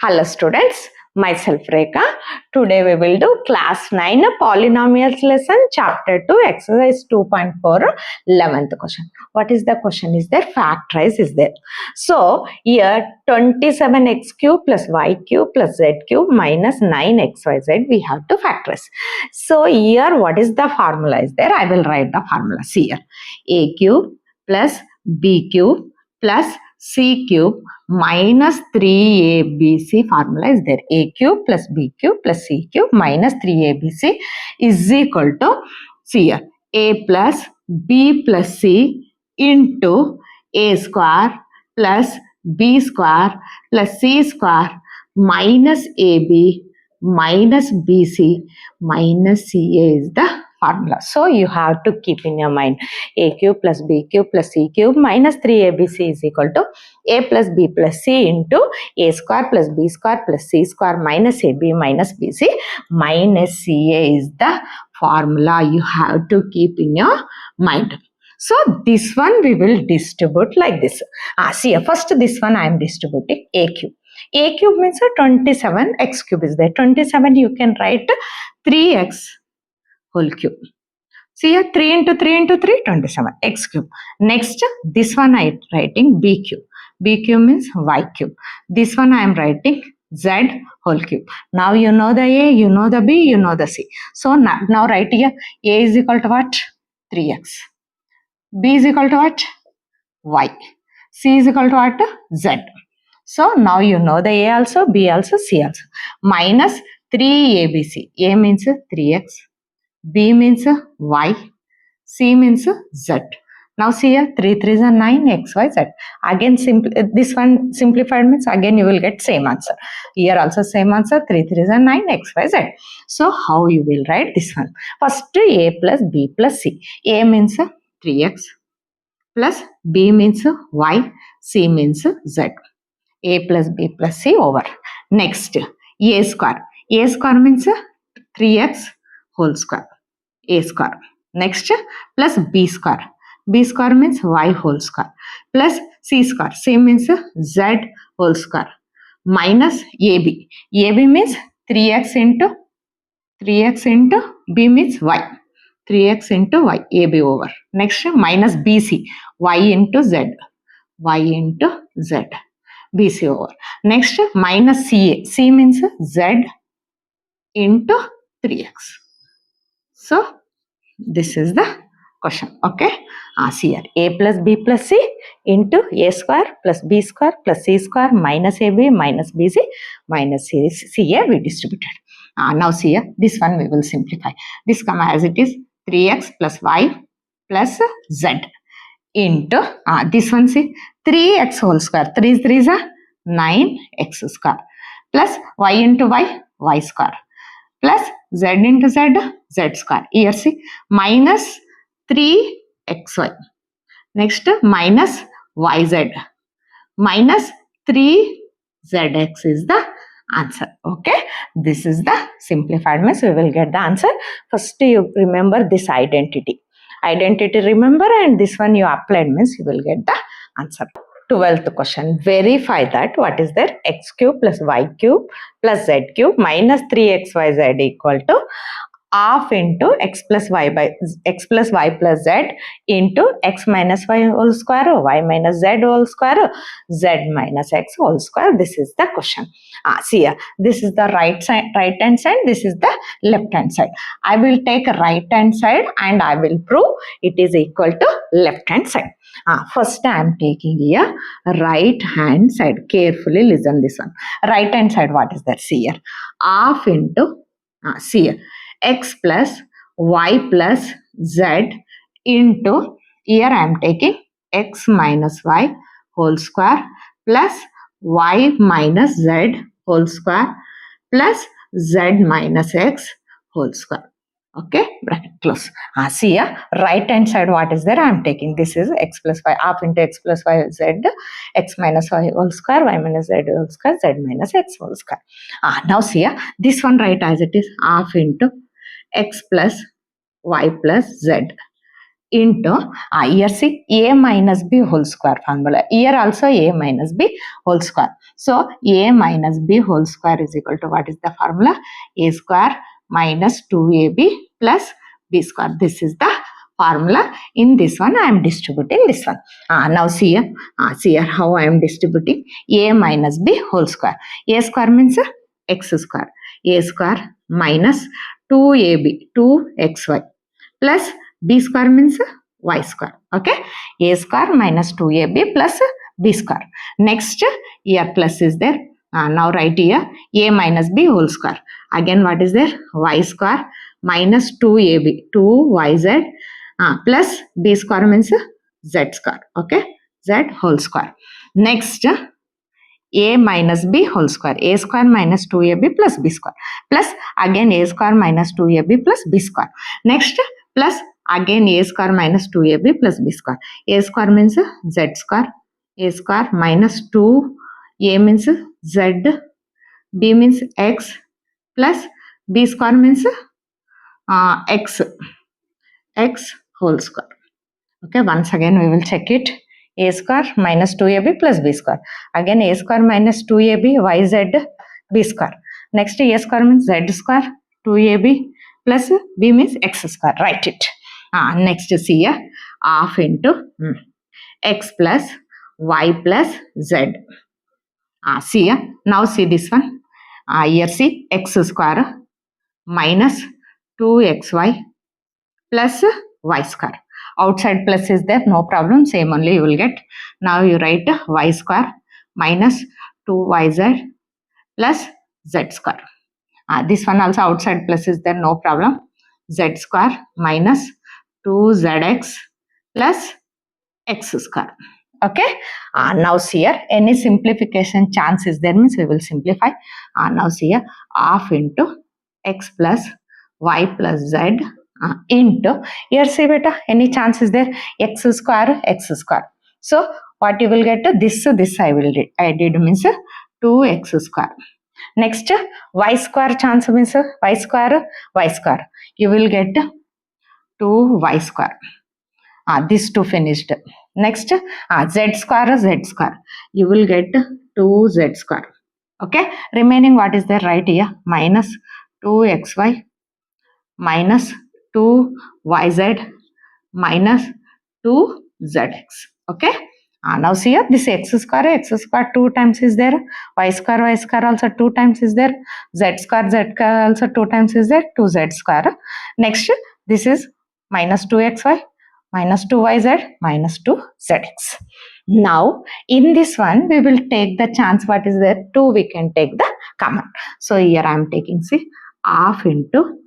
Hello students, myself Rekha. Today we will do class 9 polynomials lesson chapter 2 exercise 2.4 11th question. What is the question is there? Factorize is there. So here 27x cube plus y cube plus z cube minus 9xyz we have to factorize. So here what is the formula is there? I will write the formula. See here a cube plus b cube plus c cube minus 3abc formula is there. A cube plus b cube plus c cube minus 3abc is equal to, see here, a plus b plus c into a square plus b square plus c square minus ab minus bc minus ca is the formula. So you have to keep in your mind a cube plus b cube plus c cube minus 3abc is equal to a plus b plus c into a square plus b square plus c square minus ab minus bc minus ca is the formula you have to keep in your mind. So this one we will distribute like this. See first this one I am distributing a cube. A cube means 27, x cube is there. 27 you can write 3x whole cube. See here 3 into 3 into 3, 27, x cube. Next this one I am writing b cube. B cube means y cube. This one I am writing z whole cube. Now you know the a, you know the b, you know the c. So now write here a is equal to what? 3x. B is equal to what? Y. C is equal to what? Z. So now you know the a also, b also, c also. Minus 3abc. A means 3x. B means y. C means z. Now see here 3 3 is 9 x y z. Again this one simplified means again you will get same answer. Here also same answer 3 3 is 9 x y z. So how you will write this one? First a plus b plus c. A means 3x plus b means y, c means z. A plus b plus c over. Next a square. A square means 3x whole square. A square. Next plus b square. B square means y whole square. Plus c square. C means z whole square. Minus ab. Ab means 3x into b means y. 3x into y. Ab over. Next minus bc. Y into z. Y into z. BC over. Next minus CA. C means Z into 3x. So this is the question. Okay. See here a plus b plus c into a square plus b square plus c square minus ab minus bc minus ca we distributed. Now see here this one we will simplify. This come as it is 3x plus y plus z into this one see 3x whole square. 3 3 is 9x square plus y into y square plus z into z square. Here see minus 3xy. Next minus yz minus 3zx is the answer. Okay, this is the simplified means we will get the answer. First you remember this identity remember, and this one you applied means you will get the answer. 12th question, verify that what is there? X cube plus y cube plus z cube minus 3xyz equal to half into x plus y plus z into x minus y whole square, y minus z whole square, z minus x whole square. This is the question. See here, this is the right hand side, this is the left hand side. I will take right hand side and I will prove it is equal to left hand side. First I am taking here right hand side. Carefully listen this one. Right hand side what is that? See here half into see here x plus y plus z into, here I am taking x minus y whole square plus y minus z whole square plus z minus x whole square. Okay, bracket close. See here right hand side what is there? I am taking this is x plus y, half into x plus y z, x minus y whole square, y minus z whole square, z minus x whole square. Now see here this one write as it is half into x plus y plus z into here see a minus b whole square formula. Here also a minus b whole square. So a minus b whole square is equal to what is the formula? A square minus 2ab plus b square. This is the formula. In this one I am distributing this one. Now see here how I am distributing a minus b whole square. A square means x square. A square minus 2ab 2xy plus b square means y square. Okay, a square minus 2ab plus b square. Next here plus is there. Now write here a minus b whole square. Again what is there? Y square minus 2ab 2yz plus b square means z square. Okay, z whole square. Next a minus b whole square. A square minus 2ab plus b square plus again a square minus 2ab plus b square. Next plus again a square minus 2ab plus b square. A square means z square. A square minus 2, a means z, b means x plus b square means x whole square. Okay, once again we will check it. A square minus 2ab plus b square. Again a square minus 2ab yz b square. Next a square means z square 2ab plus b means x square. Write it. Next see here half into x plus y plus z. See here. Now see this one. Here see x square minus 2xy plus y square. Outside plus is there, no problem, same only you will get. Now you write y square minus 2yz plus z square. This one also outside plus is there, no problem. Z square minus 2zx plus x square. Okay, now see here any simplification chance is there means we will simplify. Now see here half into x plus y plus z into here see beta any chance is there x square x square. So what you will get this I did means 2x square. Next y square chance means y square. You will get 2y square. This two finished. Next z square. You will get 2z square. Okay, remaining what is there right here minus 2xy minus 2yz minus 2zx. Okay, now see here this x square 2 times is there, y square also 2 times is there, z square also 2 times is there, 2z square. Next this is minus 2xy minus 2yz minus 2zx. Now in this one we will take the chance what is there 2 we can take the common. So here I am taking see half into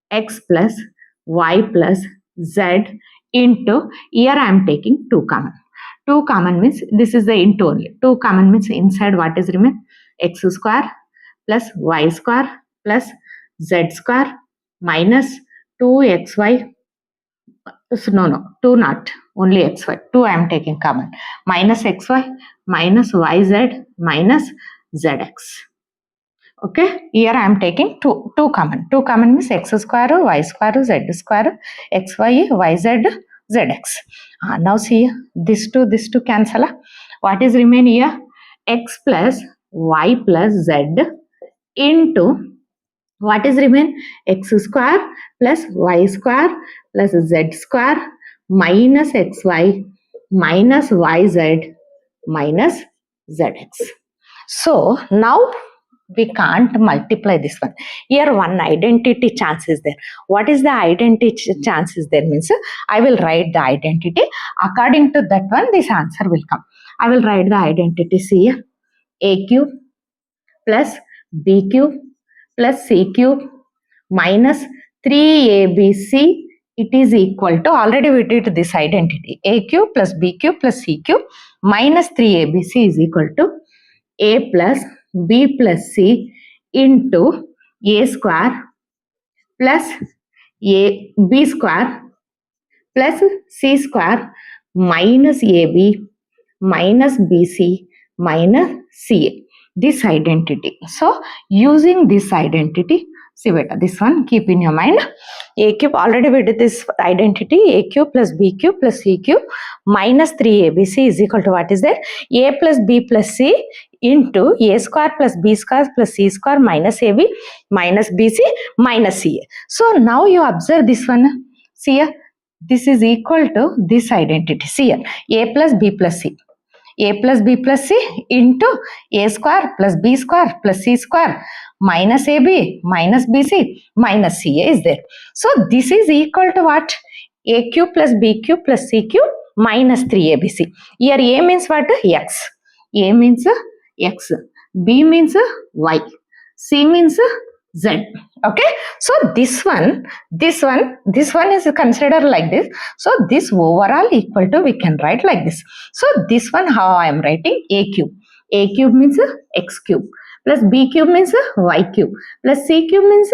x plus y plus z into here I am taking 2 common. 2 common means this is the into only. 2 common means inside what is remain x square plus y square plus z square minus 2xy. No, 2 not, only xy. 2 I am taking common. Minus xy minus yz minus zx. Okay, here I am taking 2 common. 2 common means x square, y square, z square, xy, yz, zx. Now see this two cancel. What is remain here? X plus y plus z into what is remain x square plus y square plus z square minus xy minus yz minus zx. So now we can't multiply this one. Here one identity chance is there. What is the identity chance is there means I will write the identity. According to that one this answer will come. I will write the identity. See here a cube plus b cube plus c cube minus 3abc it is equal to, already we did this identity, a cube plus b cube plus c cube minus 3abc is equal to a plus b plus c into a square plus a b square plus c square minus ab minus bc minus ca. this identity. So using this identity, see beta, this one keep in your mind. A cube, already we did this identity, a cube plus b cube plus c cube minus 3abc is equal to what is there? A plus b plus c into a square plus b square plus c square minus ab minus bc minus ca. So now you observe this one. See here, this is equal to this identity. See here, a plus b plus c. A plus b plus c into a square plus b square plus c square minus ab minus bc minus ca is there. So this is equal to what? A cube plus b cube plus c cube minus 3abc. Here a means what? X. A means x. B means y. C means z. Okay, so this one is considered like this. So this overall equal to, we can write like this. So this one, how I am writing? A cube. A cube means x cube plus b cube means y cube plus c cube means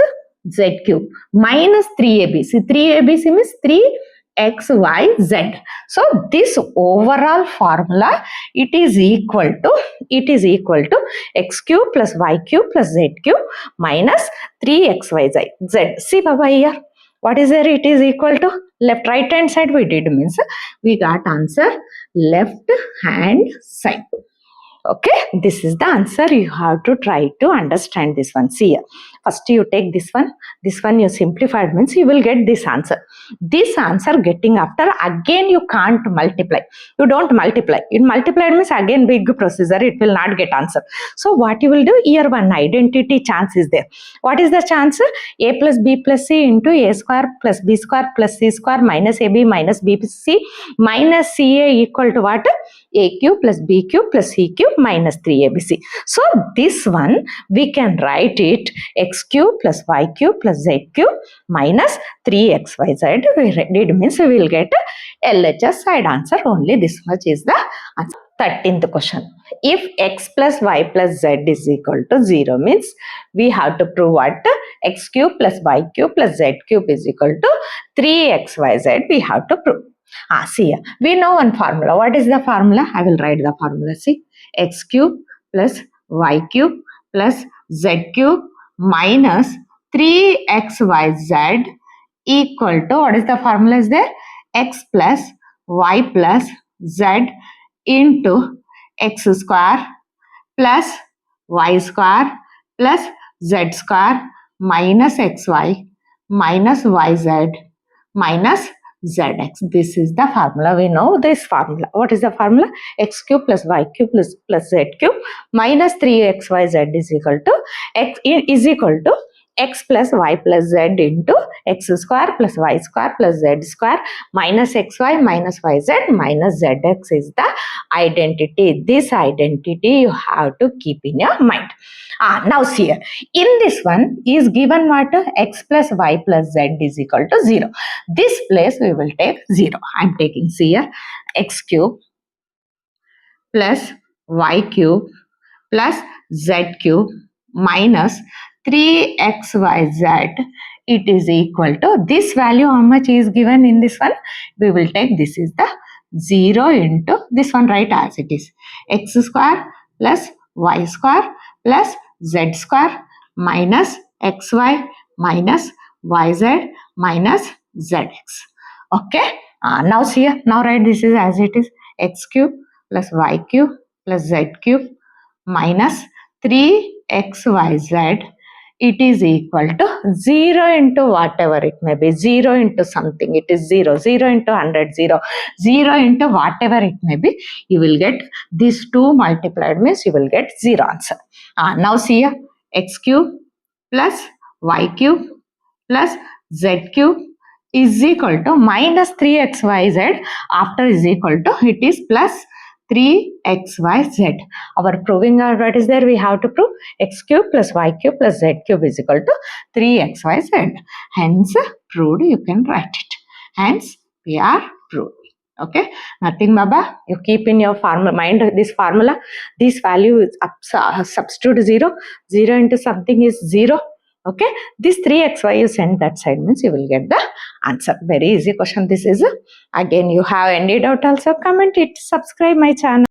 z cube minus 3abc. 3abc means 3xyz. So this overall formula, it is equal to x cube plus y cube plus z cube minus 3xyz. See Baba here, what is there? It is equal to left right hand side we did means we got answer left hand side. Okay, this is the answer. You have to try to understand this one. See here, first you take this one you simplified means you will get this answer. This answer getting after, again you can't multiply. You don't multiply. It multiplied means again big procedure, it will not get answer. So what you will do, here one identity chance is there. What is the chance? A plus b plus c into a square plus b square plus c square minus ab minus bc minus ca equal to what? A cube plus b cube plus c cube minus 3abc. So this one we can write it x cube plus y cube plus z cube minus 3xyz. We did means we will get LHS side answer. Only this much is the answer. 13th question. If x plus y plus z is equal to 0 means we have to prove what? X cube plus y cube plus z cube is equal to 3xyz. We have to prove. See here, we know one formula. What is the formula? I will write the formula. See, x cube plus y cube plus z cube minus 3xyz equal to, what is the formula is there? X plus y plus z into x square plus y square plus z square minus xy minus yz minus zx. This is the formula. We know this formula. What is the formula? X cube plus y cube plus z cube minus 3xyz is equal to x plus y plus z into x square plus y square plus z square minus xy minus yz minus zx is the identity. This identity you have to keep in your mind. Now see here, in this one is given what? X plus y plus z is equal to 0. This place we will take 0. I am taking, see here, x cube plus y cube plus z cube minus 3xyz. It is equal to, this value how much is given in this one? We will take, this is the 0 into this one, right as it is, x square plus y square plus z square minus xy minus yz minus zx. Okay, now see here, now write this is as it is, x cube plus y cube plus z cube minus 3xyz. It is equal to 0 into whatever it may be, 0 into something, it is 0, 0 into 100, 0, 0 into whatever it may be, you will get these two multiplied means you will get 0 answer. Now see here, x cube plus y cube plus z cube is equal to minus 3xyz, after is equal to, it is plus 3xyz. Our proving what is there? We have to prove x cube plus y cube plus z cube is equal to 3xyz. Hence proved, you can write it. Hence we are proved. Okay, nothing Baba. You keep in your mind this formula. This value is substitute 0. 0 into something is 0. Okay, this 3xy you send that side means you will get the answer. Very easy question this is. Again, you have any doubt also comment it, subscribe my channel.